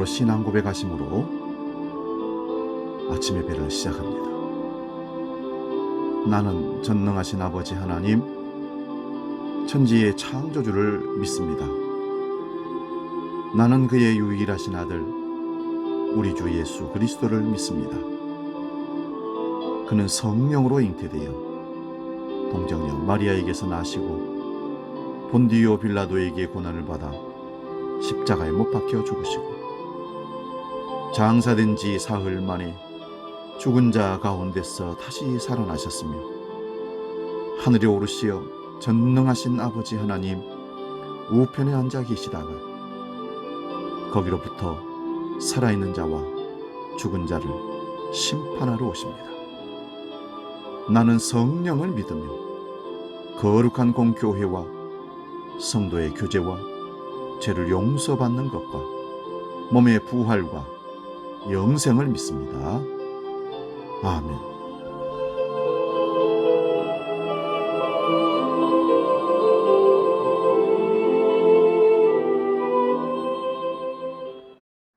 마음으로 신앙 고백하심으로 아침 예배를 시작합니다. 나는 전능하신 아버지 하나님, 천지의 창조주를 믿습니다. 나는 그의 유일하신 아들, 우리 주 예수 그리스도를 믿습니다. 그는 성령으로 잉태되어 동정녀 마리아에게서 나시고 본디오 빌라도에게 고난을 받아 십자가에 못 박혀 죽으시고 장사된 지 사흘 만에 죽은 자 가운데서 다시 살아나셨으며 하늘에 오르시어 전능하신 아버지 하나님 우편에 앉아 계시다가 거기로부터 살아있는 자와 죽은 자를 심판하러 오십니다. 나는 성령을 믿으며 거룩한 공교회와 성도의 교제와 죄를 용서받는 것과 몸의 부활과 영생을 믿습니다. 아멘.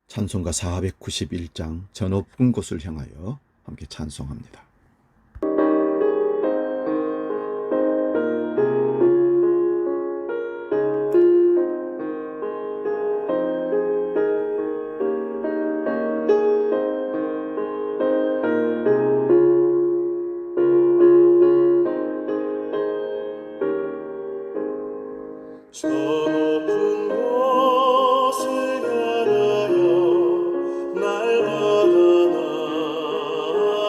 찬송가 491장 저 높은 곳을 향하여 함께 찬송합니다. 저 높은 곳을 향하여 날마다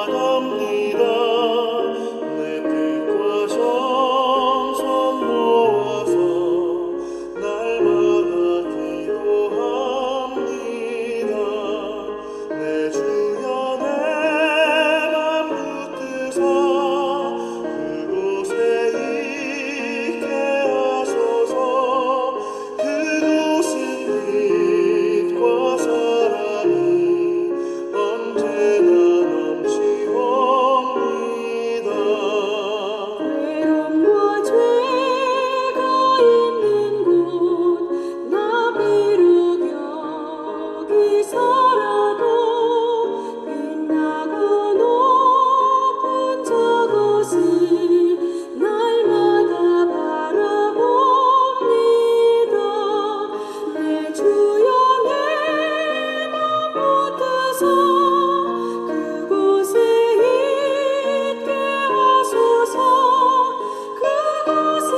나아갑니다. 내 뜻과 정성 모아서 날마다 기도합니다. 내 주여 내 맘 붙드사 그곳에 있게 하소서. 그곳은 빛과 사랑이 언제나 넘치옵니다. 외로움과 죄가 있는 곳 나 비록 여기서라도 빛나고 높은 저곳을 날마다 바라봅니다. 내 주여 내 맘 붙드사 그곳에 있게 하소서. 그곳은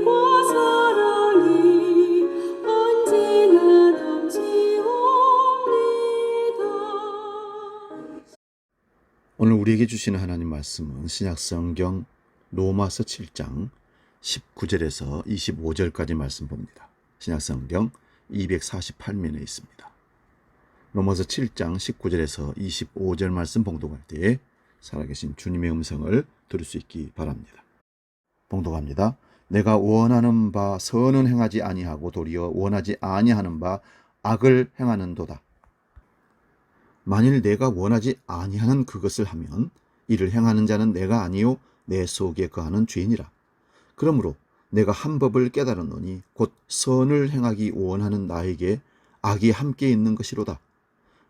빛과 사랑이 언제나 넘치옵니다. 오늘 우리에게 주시는 하나님 말씀은 신약성경 로마서 7장 19절에서 25절까지 말씀 봅니다. 신약성경 248면에 있습니다. 로마서 7장 19절에서 25절 말씀 봉독할 때에 살아계신 주님의 음성을 들을 수 있기 바랍니다. 봉독합니다. 내가 원하는 바 선은 행하지 아니하고 도리어 원하지 아니하는 바 악을 행하는도다. 만일 내가 원하지 아니하는 그것을 하면 이를 행하는 자는 내가 아니요 내 속에 거하는 죄인이라. 그러므로 내가 한 법을 깨달았노니 곧 선을 행하기 원하는 나에게 악이 함께 있는 것이로다.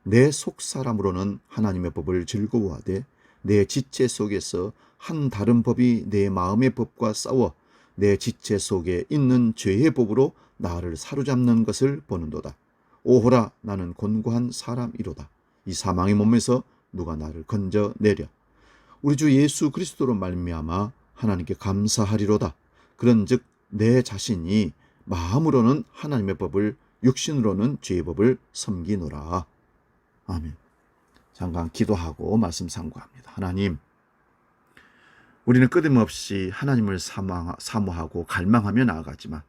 내 속사람으로는 하나님의 법을 즐거워하되 내 지체 속에서 한 다른 법이 내 마음의 법과 싸워 내 지체 속에 있는 죄의 법으로 나를 사로잡는 것을 보는도다. 오호라, 나는 곤고한 사람이로다. 이 사망의 몸에서 누가 나를 건져내랴. 우리 주 예수 그리스도로 말미암아 하나님께 감사하리로다. 그런즉 내 자신이 마음으로는 하나님의 법을, 육신으로는 죄의 법을 섬기노라. 아멘. 잠깐 기도하고 말씀 상고합니다. 하나님, 우리는 끊임없이 하나님을 사모하고 갈망하며 나아가지만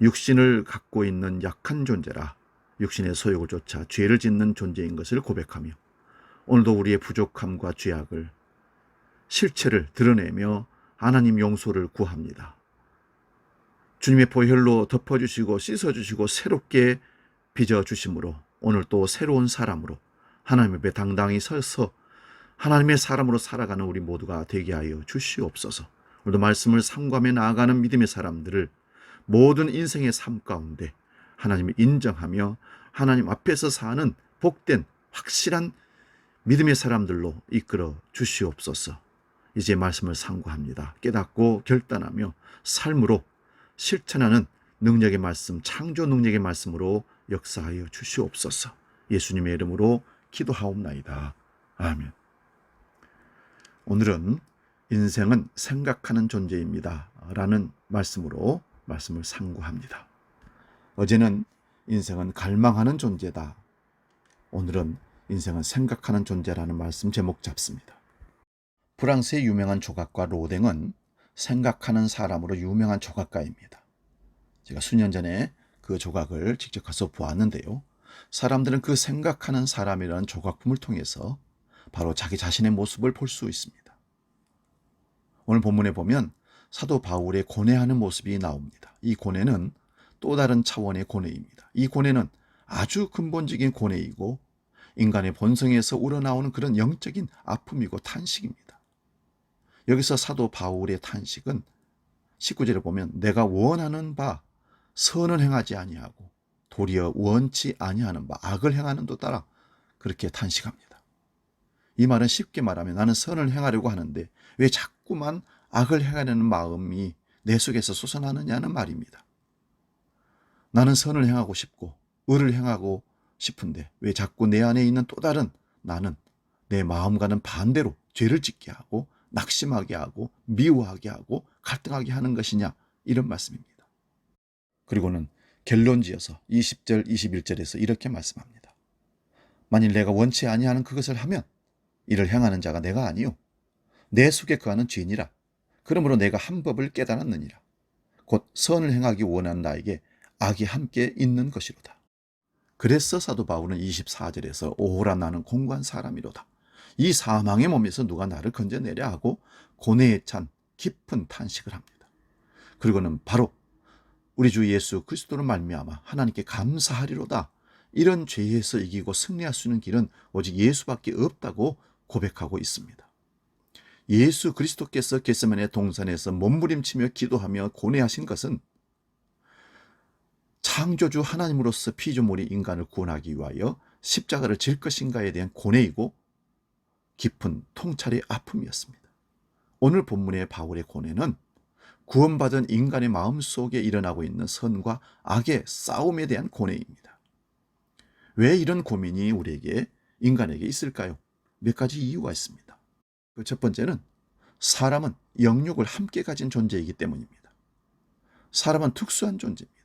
육신을 갖고 있는 약한 존재라 육신의 소욕을 쫓아 죄를 짓는 존재인 것을 고백하며 오늘도 우리의 부족함과 죄악을 실체를 드러내며 하나님 용서를 구합니다. 주님의 보혈로 덮어주시고 씻어주시고 새롭게 빚어주심으로 오늘 또 새로운 사람으로 하나님 앞에 당당히 서서 하나님의 사람으로 살아가는 우리 모두가 되게 하여 주시옵소서. 오늘도 말씀을 삼가며 나아가는 믿음의 사람들을 모든 인생의 삶 가운데 하나님을 인정하며 하나님 앞에서 사는 복된 확실한 믿음의 사람들로 이끌어 주시옵소서. 이제 말씀을 상고합니다. 깨닫고 결단하며 삶으로 실천하는 능력의 말씀, 창조 능력의 말씀으로 역사하여 주시옵소서. 예수님의 이름으로 기도하옵나이다. 아멘. 오늘은 인생은 생각하는 존재입니다 라는 말씀으로 말씀을 상고합니다. 어제는 인생은 갈망하는 존재다. 오늘은 인생은 생각하는 존재라는 말씀 제목 잡습니다. 프랑스의 유명한 조각가 로댕은 생각하는 사람으로 유명한 조각가입니다. 제가 수년 전에 그 조각을 직접 가서 보았는데요. 사람들은 그 생각하는 사람이라는 조각품을 통해서 바로 자기 자신의 모습을 볼 수 있습니다. 오늘 본문에 보면 사도 바울의 고뇌하는 모습이 나옵니다. 이 고뇌는 또 다른 차원의 고뇌입니다. 이 고뇌는 아주 근본적인 고뇌이고 인간의 본성에서 우러나오는 그런 영적인 아픔이고 탄식입니다. 여기서 사도 바울의 탄식은 19절에 보면 내가 원하는 바 선은 행하지 아니하고 도리어 원치 아니하는 바 악을 행하는도 따라 그렇게 탄식합니다. 이 말은 쉽게 말하면 나는 선을 행하려고 하는데 왜 자꾸만 악을 행하려는 마음이 내 속에서 솟아나느냐는 말입니다. 나는 선을 행하고 싶고 의를 행하고 싶은데 왜 자꾸 내 안에 있는 또 다른 나는 내 마음과는 반대로 죄를 짓게 하고 낙심하게 하고 미워하게 하고 갈등하게 하는 것이냐, 이런 말씀입니다. 그리고는 결론지어서 20절 21절에서 이렇게 말씀합니다. 만일 내가 원치 아니하는 그것을 하면 이를 행하는 자가 내가 아니요 내 속에 거하는 죄니라. 그러므로 내가 한 법을 깨달았느니라. 곧 선을 행하기 원하는 나에게 악이 함께 있는 것이로다. 그래서 사도 바울은 24절에서 오호라 나는 공고한 사람이로다. 이 사망의 몸에서 누가 나를 건져내려 하고 고뇌에 찬 깊은 탄식을 합니다. 그리고는 바로 우리 주 예수 그리스도로 말미암아 하나님께 감사하리로다. 이런 죄에서 이기고 승리할 수 있는 길은 오직 예수밖에 없다고 고백하고 있습니다. 예수 그리스도께서 겟세마네 동산에서 몸부림치며 기도하며 고뇌하신 것은 창조주 하나님으로서 피조물이 인간을 구원하기 위하여 십자가를 질 것인가에 대한 고뇌이고 깊은 통찰의 아픔이었습니다. 오늘 본문의 바울의 고뇌는 구원받은 인간의 마음속에 일어나고 있는 선과 악의 싸움에 대한 고뇌입니다. 왜 이런 고민이 우리에게, 인간에게 있을까요? 몇 가지 이유가 있습니다. 그 첫 번째는 사람은 영육을 함께 가진 존재이기 때문입니다. 사람은 특수한 존재입니다.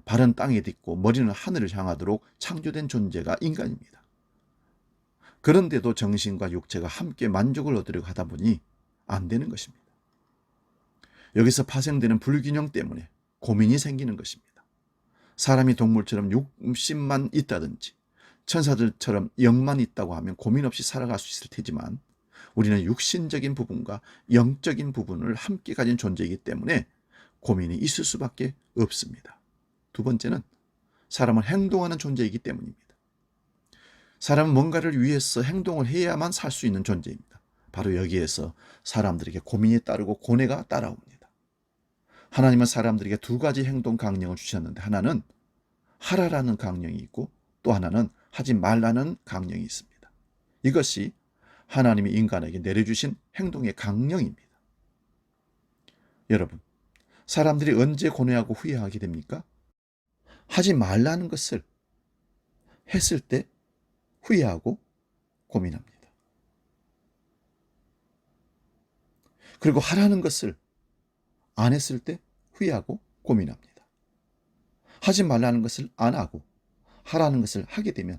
발은 땅에 딛고 머리는 하늘을 향하도록 창조된 존재가 인간입니다. 그런데도 정신과 육체가 함께 만족을 얻으려고 하다 보니 안 되는 것입니다. 여기서 파생되는 불균형 때문에 고민이 생기는 것입니다. 사람이 동물처럼 육신만 있다든지 천사들처럼 영만 있다고 하면 고민 없이 살아갈 수 있을 테지만 우리는 육신적인 부분과 영적인 부분을 함께 가진 존재이기 때문에 고민이 있을 수밖에 없습니다. 두 번째는 사람은 행동하는 존재이기 때문입니다. 사람은 뭔가를 위해서 행동을 해야만 살 수 있는 존재입니다. 바로 여기에서 사람들에게 고민이 따르고 고뇌가 따라옵니다. 하나님은 사람들에게 두 가지 행동 강령을 주셨는데 하나는 하라라는 강령이 있고 또 하나는 하지 말라는 강령이 있습니다. 이것이 하나님이 인간에게 내려주신 행동의 강령입니다. 여러분, 사람들이 언제 고뇌하고 후회하게 됩니까? 하지 말라는 것을 했을 때 후회하고 고민합니다. 그리고 하라는 것을 안 했을 때 후회하고 고민합니다. 하지 말라는 것을 안 하고 하라는 것을 하게 되면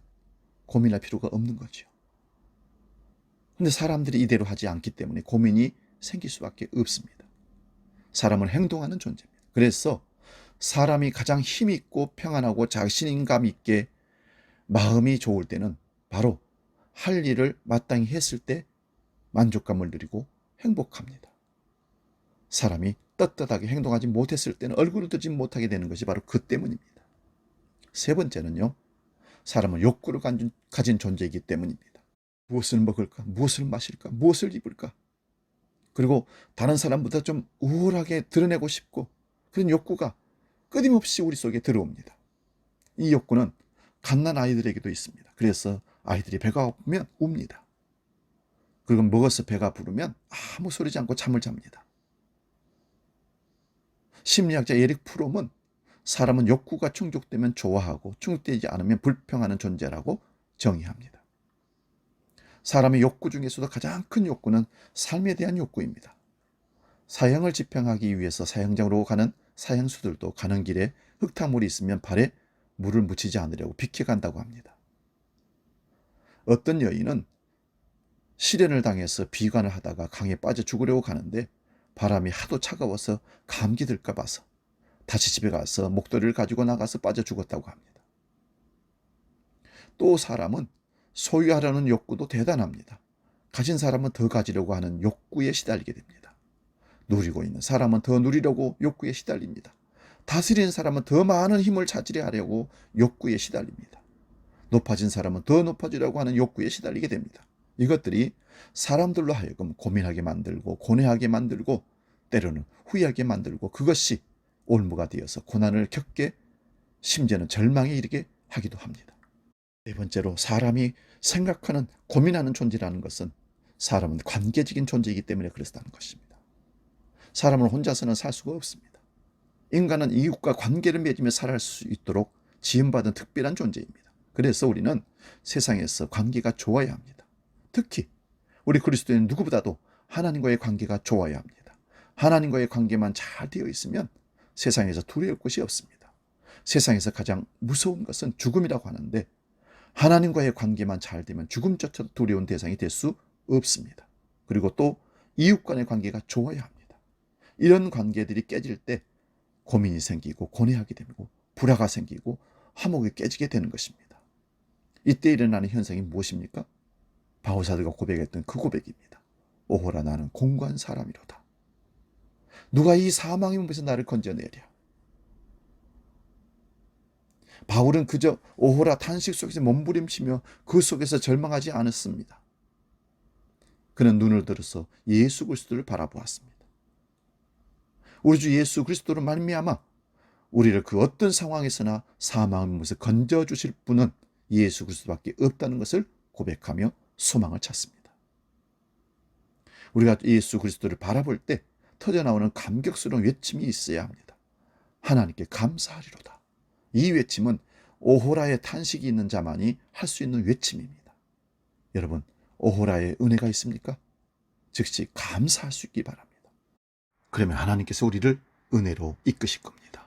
고민할 필요가 없는 거죠. 그런데 사람들이 이대로 하지 않기 때문에 고민이 생길 수밖에 없습니다. 사람은 행동하는 존재입니다. 그래서 사람이 가장 힘있고 평안하고 자신감 있게 마음이 좋을 때는 바로 할 일을 마땅히 했을 때 만족감을 누리고 행복합니다. 사람이 떳떳하게 행동하지 못했을 때는 얼굴을 들지 못하게 되는 것이 바로 그 때문입니다. 세 번째는요, 사람은 욕구를 가진 존재이기 때문입니다. 무엇을 먹을까? 무엇을 마실까? 무엇을 입을까? 그리고 다른 사람보다 좀 우월하게 드러내고 싶고 그런 욕구가 끊임없이 우리 속에 들어옵니다. 이 욕구는 갓난 아이들에게도 있습니다. 그래서 아이들이 배가 고프면 웁니다. 그리고 먹어서 배가 부르면 아무 소리지 않고 잠을 잡니다. 심리학자 에릭 프롬은 사람은 욕구가 충족되면 좋아하고 충족되지 않으면 불평하는 존재라고 정의합니다. 사람의 욕구 중에서도 가장 큰 욕구는 삶에 대한 욕구입니다. 사형을 집행하기 위해서 사형장으로 가는 사형수들도 가는 길에 흙탕물이 있으면 발에 물을 묻히지 않으려고 비켜간다고 합니다. 어떤 여인은 실연을 당해서 비관을 하다가 강에 빠져 죽으려고 가는데 바람이 하도 차가워서 감기 들까 봐서 다시 집에 가서 목도리를 가지고 나가서 빠져 죽었다고 합니다. 또 사람은 소유하려는 욕구도 대단합니다. 가진 사람은 더 가지려고 하는 욕구에 시달리게 됩니다. 누리고 있는 사람은 더 누리려고 욕구에 시달립니다. 다스리는 사람은 더 많은 힘을 차지려 하려고 욕구에 시달립니다. 높아진 사람은 더 높아지려고 하는 욕구에 시달리게 됩니다. 이것들이 사람들로 하여금 고민하게 만들고 고뇌하게 만들고 때로는 후회하게 만들고 그것이 올무가 되어서 고난을 겪게 심지어는 절망에 이르게 하기도 합니다. 네 번째로 사람이 생각하는 고민하는 존재라는 것은 사람은 관계적인 존재이기 때문에 그렇다는 것입니다. 사람은 혼자서는 살 수가 없습니다. 인간은 이웃과 관계를 맺으며 살아갈 수 있도록 지음받은 특별한 존재입니다. 그래서 우리는 세상에서 관계가 좋아야 합니다. 특히 우리 그리스도인은 누구보다도 하나님과의 관계가 좋아야 합니다. 하나님과의 관계만 잘 되어 있으면 세상에서 두려울 것이 없습니다. 세상에서 가장 무서운 것은 죽음이라고 하는데 하나님과의 관계만 잘 되면 죽음조차도 두려운 대상이 될 수 없습니다. 그리고 또 이웃 간의 관계가 좋아야 합니다. 이런 관계들이 깨질 때 고민이 생기고 고뇌하게 되고 불화가 생기고 화목이 깨지게 되는 것입니다. 이때 일어나는 현상이 무엇입니까? 바울사도가 고백했던 그 고백입니다. 오호라 나는 공고한 사람이로다. 누가 이 사망의 몸에서 나를 건져내랴. 바울은 그저 오호라 탄식 속에서 몸부림치며 그 속에서 절망하지 않았습니다. 그는 눈을 들어서 예수 그리스도를 바라보았습니다. 우리 주 예수 그리스도로 말미암아 우리를 그 어떤 상황에서나 사망의 몸에서 건져주실 분은 예수 그리스도밖에 없다는 것을 고백하며 소망을 찾습니다. 우리가 예수 그리스도를 바라볼 때 터져나오는 감격스러운 외침이 있어야 합니다. 하나님께 감사하리로다. 이 외침은 오호라의 탄식이 있는 자만이 할 수 있는 외침입니다. 여러분, 오호라의 은혜가 있습니까? 즉시 감사할 수 있기 바랍니다. 그러면 하나님께서 우리를 은혜로 이끄실 겁니다.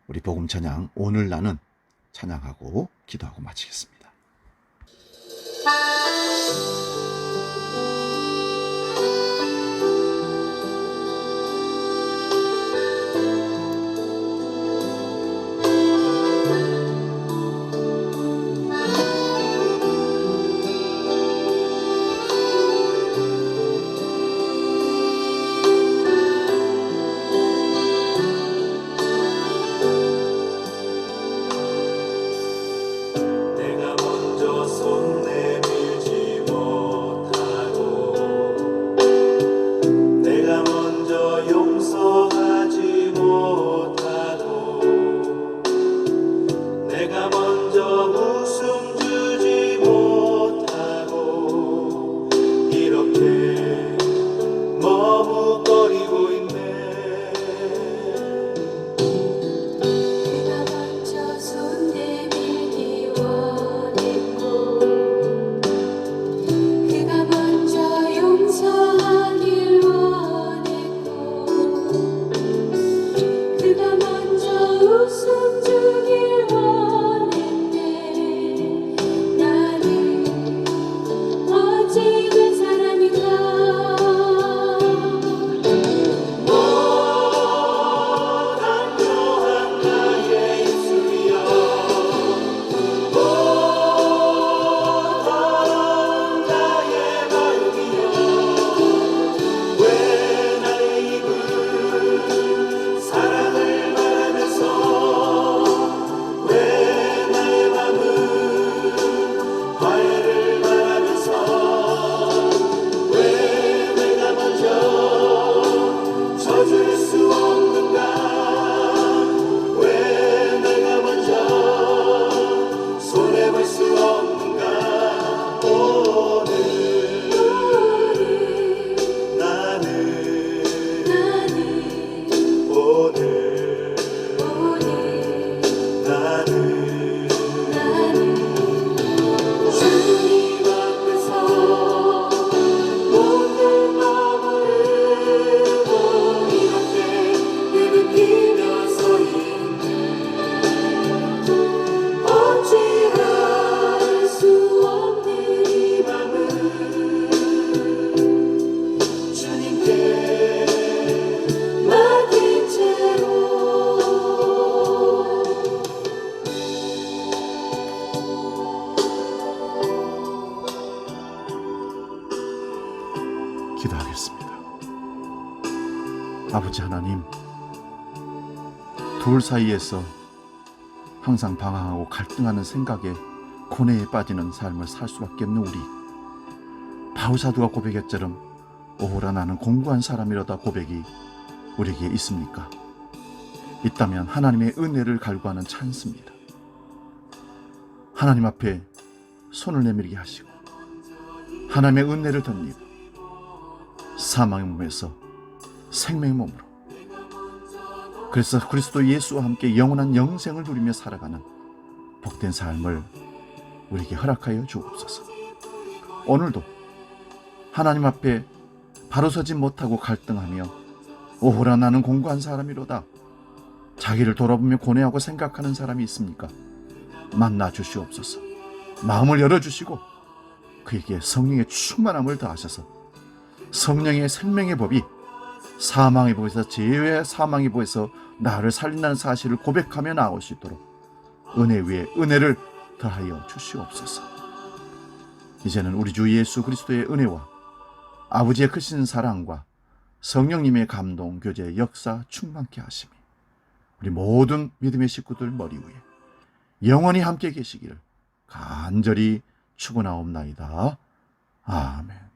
우리 복음 찬양 오늘 나는 찬양하고 기도하고 마치겠습니다. 내가 먼저 손 내밀지 못 기도하겠습니다. 아버지 하나님, 둘 사이에서 항상 방황하고 갈등하는 생각에 고뇌에 빠지는 삶을 살 수밖에 없는 우리, 바울사도가 고백했처럼 오호라 나는 공고한 사람이로다 고백이 우리에게 있습니까? 있다면 하나님의 은혜를 갈구하는 찬스입니다. 하나님 앞에 손을 내밀게 하시고 하나님의 은혜를 덧입어 사망의 몸에서 생명의 몸으로, 그래서 그리스도 예수와 함께 영원한 영생을 누리며 살아가는 복된 삶을 우리에게 허락하여 주옵소서. 오늘도 하나님 앞에 바로 서지 못하고 갈등하며 오호라 나는 공고한 사람이로다, 자기를 돌아보며 고뇌하고 생각하는 사람이 있습니까? 만나 주시옵소서. 마음을 열어주시고 그에게 성령의 충만함을 더하셔서 성령의 생명의 법이 사망의 법에서, 죄의 사망의 법에서 나를 살린다는 사실을 고백하며 나올 수 있도록 은혜 위에 은혜를 더하여 주시옵소서. 이제는 우리 주 예수 그리스도의 은혜와 아버지의 크신 사랑과 성령님의 감동, 교제, 역사 충만케 하심이 우리 모든 믿음의 식구들 머리 위에 영원히 함께 계시기를 간절히 축원하옵나이다. 아멘.